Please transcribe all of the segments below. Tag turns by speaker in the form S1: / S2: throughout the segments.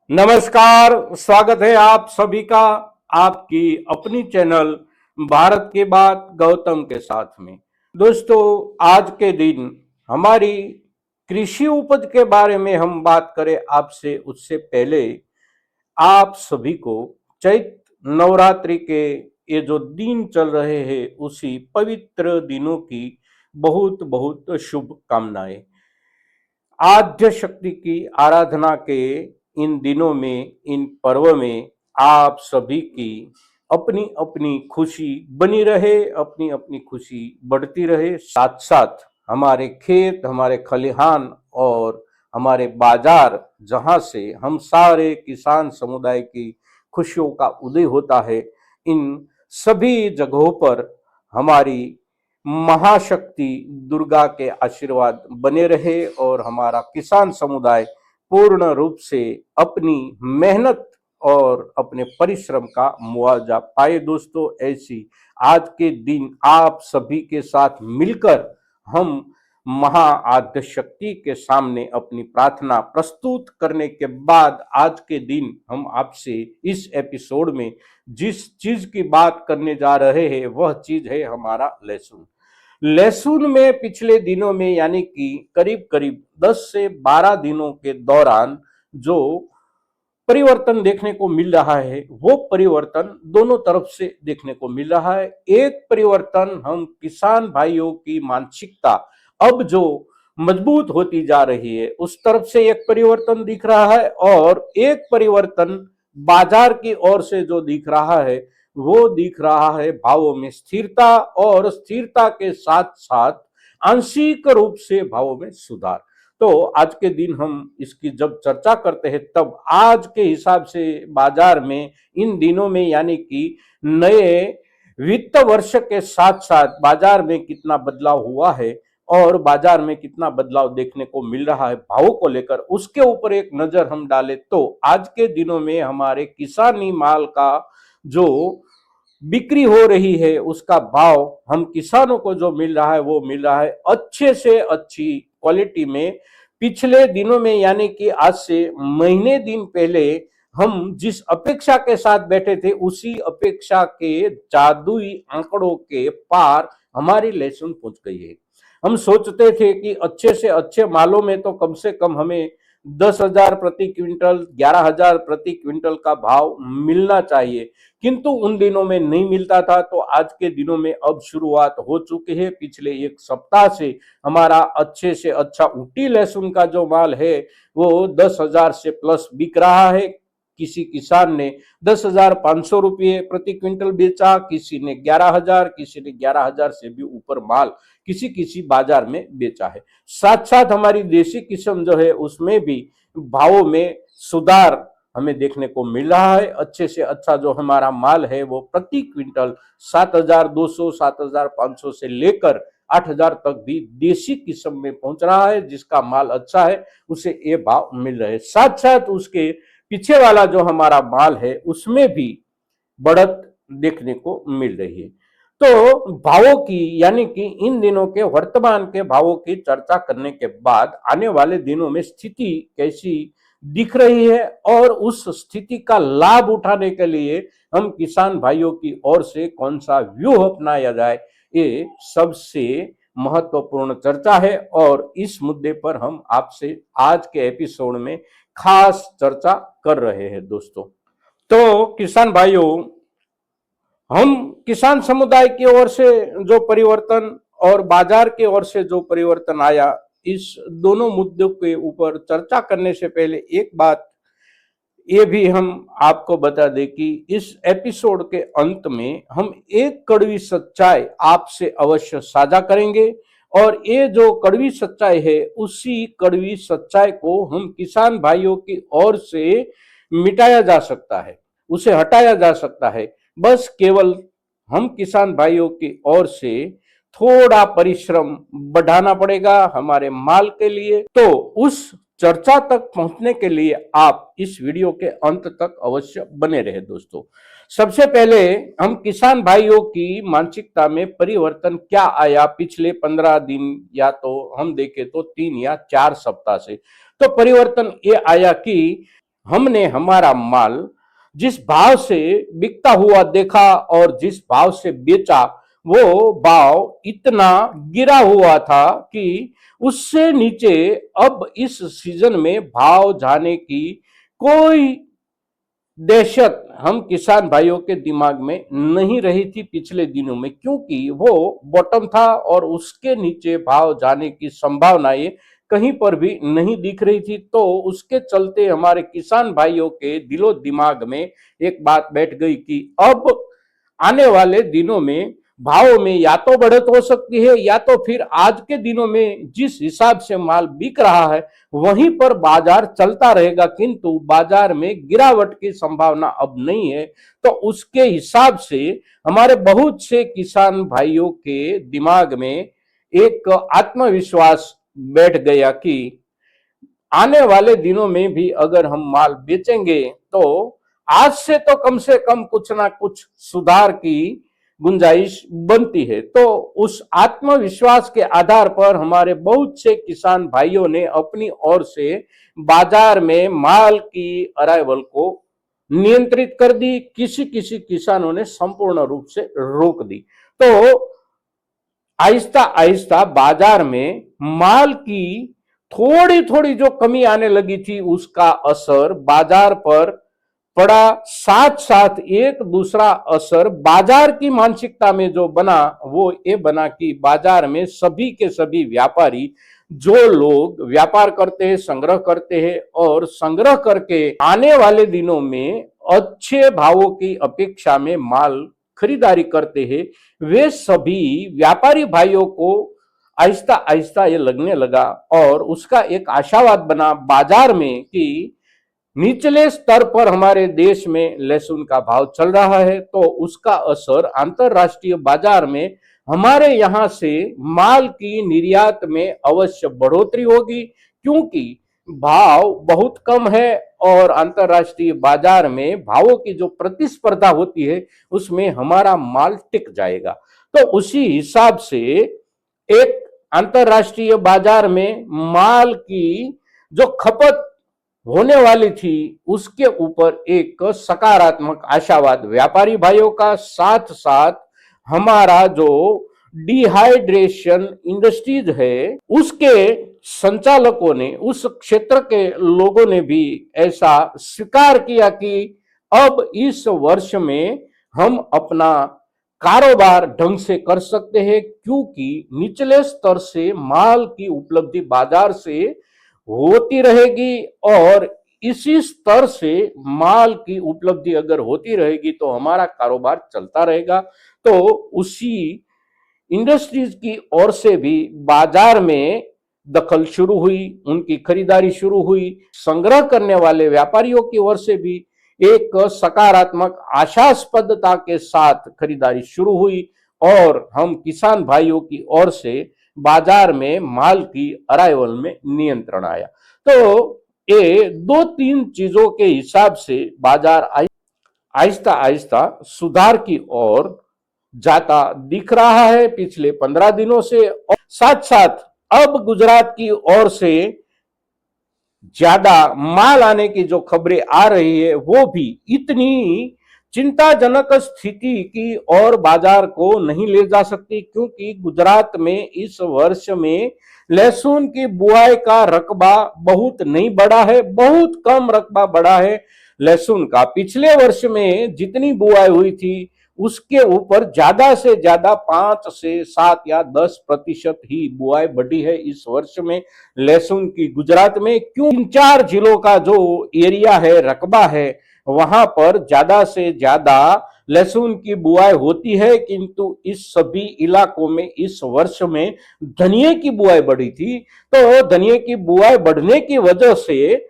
S1: नमस्कार, स्वागत है आप सभी का आपकी अपनी चैनल भारत की बात गौतम के साथ में। दोस्तों, आज के दिन हमारी कृषि उपज के बारे में हम बात करें आपसे, उससे पहले आप सभी को चैत्र नवरात्रि के ये जो दिन चल रहे हैं उसी पवित्र दिनों की बहुत बहुत शुभकामनाएं। आद्य शक्ति की आराधना के इन दिनों में, इन पर्व में आप सभी की अपनी अपनी खुशी बनी रहे, अपनी अपनी खुशी बढ़ती रहे। साथ साथ हमारे खेत, हमारे खलिहान और हमारे बाजार, जहां से हम सारे किसान समुदाय की खुशियों का उदय होता है, इन सभी जगहों पर हमारी महाशक्ति दुर्गा के आशीर्वाद बने रहे और हमारा किसान समुदाय पूर्ण रूप से अपनी मेहनत और अपने परिश्रम का मुआवजा पाए। दोस्तों, ऐसी आज के दिन आप सभी के साथ मिलकर हम महाआद्य शक्ति के सामने अपनी प्रार्थना प्रस्तुत करने के बाद आज के दिन हम आपसे इस एपिसोड में जिस चीज की बात करने जा रहे हैं वह चीज है हमारा लहसुन। लहसुन में पिछले दिनों में यानी कि करीब करीब 10 से 12 दिनों के दौरान जो परिवर्तन देखने को मिल रहा है वो परिवर्तन दोनों तरफ से देखने को मिल रहा है। एक परिवर्तन हम किसान भाइयों की मानसिकता अब जो मजबूत होती जा रही है उस तरफ से एक परिवर्तन दिख रहा है, और एक परिवर्तन बाजार की ओर से जो दिख रहा है वो दिख रहा है भावों में स्थिरता, और स्थिरता के साथ साथ आंशिक रूप से भावों में सुधार। तो आज के दिन हम इसकी जब चर्चा करते हैं तब आज के हिसाब से बाजार में इन दिनों में यानी कि नए वित्त वर्ष के साथ साथ बाजार में कितना बदलाव हुआ है और बाजार में कितना बदलाव देखने को मिल रहा है भावों को लेकर, उसके ऊपर एक नजर हम डालें तो आज के दिनों में हमारे किसानी माल का जो बिक्री हो रही है उसका भाव हम किसानों को जो मिल रहा है वो मिल रहा है अच्छे से अच्छी क्वालिटी में। पिछले दिनों में यानी कि आज से महीने दिन पहले हम जिस अपेक्षा के साथ बैठे थे उसी अपेक्षा के जादुई आंकड़ों के पार हमारी लहसुन पहुंच गई है। हम सोचते थे कि अच्छे से अच्छे मालों में तो कम से कम हमें 10,000 प्रति क्विंटल, 11,000 प्रति क्विंटल का भाव मिलना चाहिए, किंतु उन दिनों में नहीं मिलता था। तो आज के दिनों में अब शुरुआत हो चुकी है। पिछले एक सप्ताह से हमारा अच्छे से अच्छा ऊटी लहसुन का जो माल है वो 10,000 से प्लस बिक रहा है। किसी किसान ने 10,500 रुपये प्रति क्विंटल बेचा, किसी ने 11,000, किसी ने 11,000 से भी ऊपर माल किसी किसी बाजार में बेचा है। साथ साथ हमारी देसी किस्म जो है उसमें भी भावों में सुधार हमें देखने को मिल रहा है। अच्छे से अच्छा जो हमारा माल है वो प्रति क्विंटल 7,200, 7,500 से लेकर 8,000 तक भी देसी किस्म में पहुंच रहा है। जिसका माल अच्छा है उसे ये भाव मिल रहे हैं। साथ साथ उसके पीछे वाला जो हमारा माल है उसमें भी बढ़त देखने को मिल रही है। तो भावों की यानी कि इन दिनों के वर्तमान के भावों की चर्चा करने के बाद आने वाले दिनों में स्थिति कैसी दिख रही है और उस स्थिति का लाभ उठाने के लिए हम किसान भाइयों की ओर से कौन सा व्यूह अपनाया जाए, ये सबसे महत्वपूर्ण चर्चा है। और इस मुद्दे पर हम आपसे आज के एपिसोड में खास चर्चा कर रहे हैं। दोस्तों, तो किसान भाइयों, हम किसान समुदाय की ओर से जो परिवर्तन और बाजार की ओर से जो परिवर्तन आया, इस दोनों मुद्दों के ऊपर चर्चा करने से पहले एक बात ये भी हम आपको बता दें कि इस एपिसोड के अंत में हम एक कड़वी सच्चाई आपसे अवश्य साझा करेंगे, और ये जो कड़वी सच्चाई है उसी कड़वी सच्चाई को हम किसान भाइयों की ओर से मिटाया जा सकता है, उसे हटाया जा सकता है। बस केवल हम किसान भाइयों की ओर से थोड़ा परिश्रम बढ़ाना पड़ेगा हमारे माल के लिए। तो उस चर्चा तक पहुंचने के लिए आप इस वीडियो के अंत तक अवश्य बने रहे। दोस्तों, सबसे पहले हम किसान भाइयों की मानसिकता में परिवर्तन क्या आया पिछले 15 दिन या तो हम देखें तो 3 या 4 सप्ताह से। तो परिवर्तन ये आया कि हमने हमारा माल जिस भाव से बिकता हुआ देखा और जिस भाव से बेचा, वो भाव इतना गिरा हुआ था कि उससे नीचे अब इस सीजन में भाव जाने की कोई दहशत हम किसान भाइयों के दिमाग में नहीं रही थी पिछले दिनों में, क्योंकि वो बॉटम था और उसके नीचे भाव जाने की संभावनाएं कहीं पर भी नहीं दिख रही थी। तो उसके चलते हमारे किसान भाइयों के दिलो दिमाग में एक बात बैठ गई कि अब आने वाले दिनों में भाव में या तो बढ़त हो सकती है या तो फिर आज के दिनों में जिस हिसाब से माल बिक रहा है वहीं पर बाजार चलता रहेगा, किंतु बाजार में गिरावट की संभावना अब नहीं है। तो उसके हिसाब से हमारे बहुत से किसान भाइयों के दिमाग में एक आत्मविश्वास बैठ गया कि आने वाले दिनों में भी अगर हम माल बेचेंगे तो आज से कम कुछ ना कुछ सुधार की गुंजाइश बनती है। तो उस आत्मविश्वास के आधार पर हमारे बहुत से किसान भाइयों ने अपनी ओर से बाजार में माल की अराइवल को नियंत्रित कर दी, किसी किसी किसानों ने संपूर्ण रूप से रोक दी। तो आहिस्ता आहिस्ता बाजार में माल की थोड़ी थोड़ी जो कमी आने लगी थी उसका असर बाजार पर पड़ा। साथ साथ एक दूसरा असर बाजार की मानसिकता में जो बना वो ये बना कि बाजार में सभी के सभी व्यापारी, जो लोग व्यापार करते हैं, संग्रह करते हैं और संग्रह करके आने वाले दिनों में अच्छे भावों की अपेक्षा में माल खरीदारी करते हैं, वे सभी व्यापारी भाइयों को आहिस्ता आहिस्ता ये लगने लगा और उसका एक आशावाद बना बाजार में कि निचले स्तर पर हमारे देश में लहसुन का भाव चल रहा है, तो उसका असर अंतरराष्ट्रीय बाजार में हमारे यहां से माल की निर्यात में अवश्य बढ़ोतरी होगी, क्योंकि भाव बहुत कम है और अंतरराष्ट्रीय बाजार में भावों की जो प्रतिस्पर्धा होती है उसमें हमारा माल टिक जाएगा। तो उसी हिसाब से एक अंतरराष्ट्रीय बाजार में माल की जो खपत होने वाली थी उसके ऊपर एक सकारात्मक आशावाद व्यापारी भाइयों का, साथ साथ हमारा जो डिहाइड्रेशन इंडस्ट्रीज है उसके संचालकों ने, उस क्षेत्र के लोगों ने भी ऐसा स्वीकार किया कि अब इस वर्ष में हम अपना कारोबार ढंग से कर सकते हैं, क्योंकि निचले स्तर से माल की उपलब्धि बाजार से होती रहेगी और इसी स्तर से माल की उपलब्धि अगर होती रहेगी तो हमारा कारोबार चलता रहेगा। तो उसी इंडस्ट्रीज की ओर से भी बाजार में दखल शुरू हुई, उनकी खरीदारी शुरू हुई, संग्रह करने वाले व्यापारियों की ओर से भी एक सकारात्मक आशास्पदता के साथ खरीदारी शुरू हुई और हम किसान भाइयों की ओर से बाजार में माल की अराइवल में नियंत्रण आया। तो ये दो तीन चीजों के हिसाब से बाजार आहिस्ता आहिस्ता सुधार की ओर जाता दिख रहा है पिछले 15 दिनों से। और साथ साथ अब गुजरात की ओर से ज्यादा माल आने की जो खबरें आ रही है वो भी इतनी चिंताजनक स्थिति की ओर बाजार को नहीं ले जा सकती, क्योंकि गुजरात में इस वर्ष में लहसुन की बुआई का रकबा बहुत नहीं बढ़ा है, बहुत कम रकबा बढ़ा है लहसुन का। पिछले वर्ष में जितनी बुआई हुई थी उसके ऊपर ज्यादा से ज्यादा 5 से 7 या 10% ही बुआई बढ़ी है इस वर्ष में लहसुन की गुजरात में। क्यों? 3-4 जिलों का जो एरिया है, रकबा है, वहां पर ज्यादा से ज्यादा लहसुन की बुआई होती है, किंतु इस सभी इलाकों में इस वर्ष में धनिये की बुआई बढ़ी थी। तो धनिये की बुआई बढ़ने की वजह से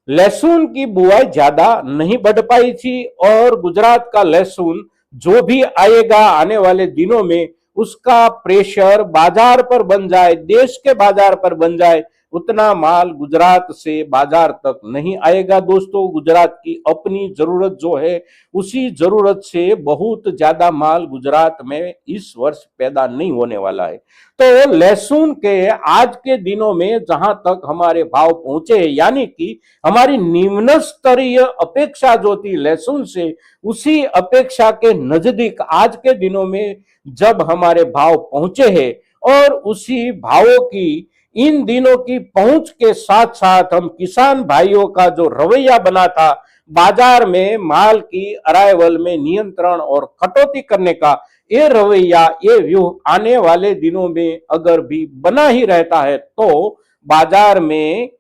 S1: लहसुन की बुआई ज्यादा नहीं बढ़ पाई थी और गुजरात का लहसुन जो भी आएगा आने वाले दिनों में उसका प्रेशर बाजार पर बन जाए, देश के बाजार पर बन जाए, उतना माल गुजरात से बाजार तक नहीं आएगा। दोस्तों, गुजरात की अपनी जरूरत जो है, उसी जरूरत से बहुत ज्यादा माल गुजरात में इस वर्ष पैदा नहीं होने वाला है। तो लहसुन के आज के दिनों में जहां तक हमारे भाव पहुंचे, यानी कि हमारी निम्न स्तरीय अपेक्षा जो थी लहसुन से, उसी अपेक्षा के नजदीक आज के दिनों में जब हमारे भाव पहुंचे हैं, और उसी भावों की इन दिनों की पहुंच के साथ साथ हम किसान भाइयों का जो रवैया बना था, बाजार में माल की अराइवल में नियंत्रण और कटौती करने का, ये रवैया, ये व्यूह आने वाले दिनों में अगर भी बना ही रहता है तो बाजार में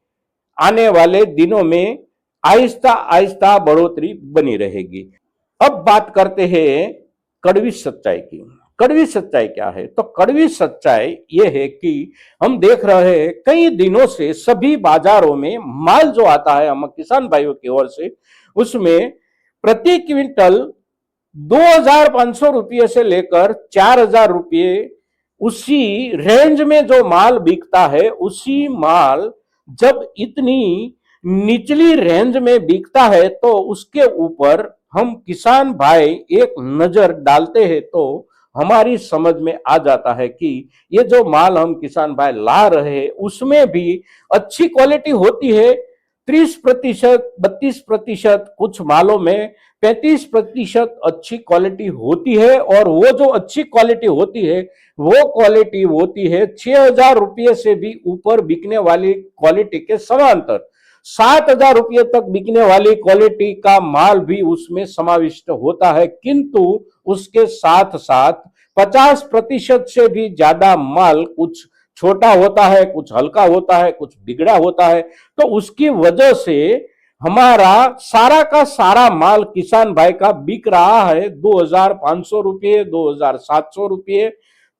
S1: आने वाले दिनों में आहिस्ता आहिस्ता बढ़ोतरी बनी रहेगी। अब बात करते हैं कड़वी सच्चाई की। कड़वी सच्चाई क्या है? तो कड़वी सच्चाई यह है कि हम देख रहे हैं कई दिनों से सभी बाजारों में माल जो आता है हम किसान भाइयों की ओर से, उसमें प्रति क्विंटल 2,500 रुपये से लेकर 4,000 रुपये, उसी रेंज में जो माल बिकता है, उसी माल जब इतनी निचली रेंज में बिकता है तो उसके ऊपर हम किसान भाई एक नजर डालते हैं तो हमारी समझ में आ जाता है कि ये जो माल हम किसान भाई ला रहे हैं उसमें भी अच्छी क्वालिटी होती है। 30%, 32%, कुछ मालों में 35% अच्छी क्वालिटी होती है, और वो जो अच्छी क्वालिटी होती है वो क्वालिटी होती है 6,000 रुपये से भी ऊपर बिकने वाली क्वालिटी के समांतर। 7,000 रुपये तक बिकने वाली क्वालिटी का माल भी उसमें समाविष्ट होता है, किंतु उसके साथ साथ 50% से भी ज्यादा माल कुछ छोटा होता है, कुछ हल्का होता है, कुछ बिगड़ा होता है। तो उसकी वजह से हमारा सारा का सारा माल किसान भाई का बिक रहा है 2,500 रुपये, 2,700 रुपये,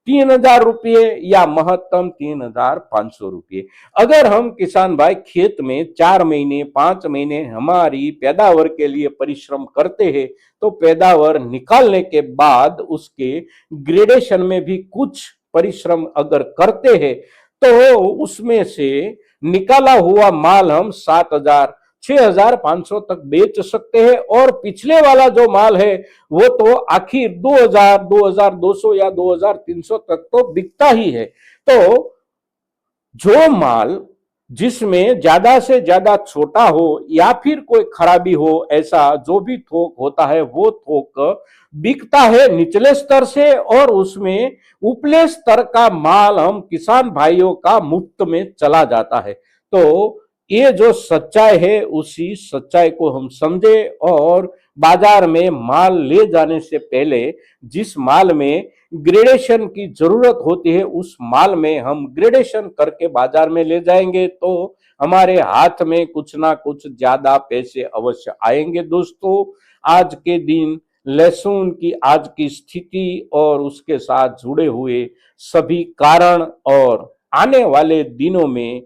S1: 3,000 रुपये या महत्तम 3,500 रुपये। अगर हम किसान भाई खेत में 4 महीने 5 महीने हमारी पैदावार के लिए परिश्रम करते हैं, तो पैदावार निकालने के बाद उसके ग्रेडेशन में भी कुछ परिश्रम अगर करते हैं तो उसमें से निकाला हुआ माल हम 7,000 6,500 तक बेच सकते हैं, और पिछले वाला जो माल है वो तो आखिर 2,000, 2,200 या 2,300 तक तो बिकता ही है। तो जो माल जिसमें ज्यादा से ज्यादा छोटा हो या फिर कोई खराबी हो, ऐसा जो भी थोक होता है वो थोक बिकता है निचले स्तर से, और उसमें उपले स्तर का माल हम किसान भाइयों का मुफ्त में चला जाता है। तो ये जो सच्चाई है उसी सच्चाई को हम समझे, और बाजार में माल ले जाने से पहले जिस माल में ग्रेडेशन की जरूरत होती है उस माल में हम ग्रेडेशन करके बाजार में ले जाएंगे तो हमारे हाथ में कुछ ना कुछ ज्यादा पैसे अवश्य आएंगे। दोस्तों, आज के दिन लहसुन की आज की स्थिति और उसके साथ जुड़े हुए सभी कारण, और आने वाले दिनों में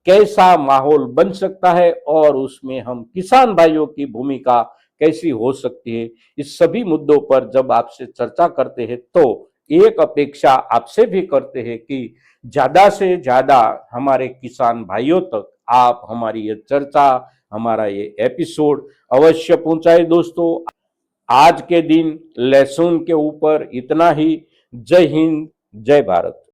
S1: कैसा माहौल बन सकता है और उसमें हम किसान भाइयों की भूमिका कैसी हो सकती है, इस सभी मुद्दों पर जब आपसे चर्चा करते हैं तो एक अपेक्षा आपसे भी करते हैं कि ज्यादा से ज्यादा हमारे किसान भाइयों तक आप हमारी ये चर्चा, हमारा ये एपिसोड अवश्य पहुंचाए। दोस्तों, आज के दिन लहसुन के ऊपर इतना ही। जय हिंद, जय भारत।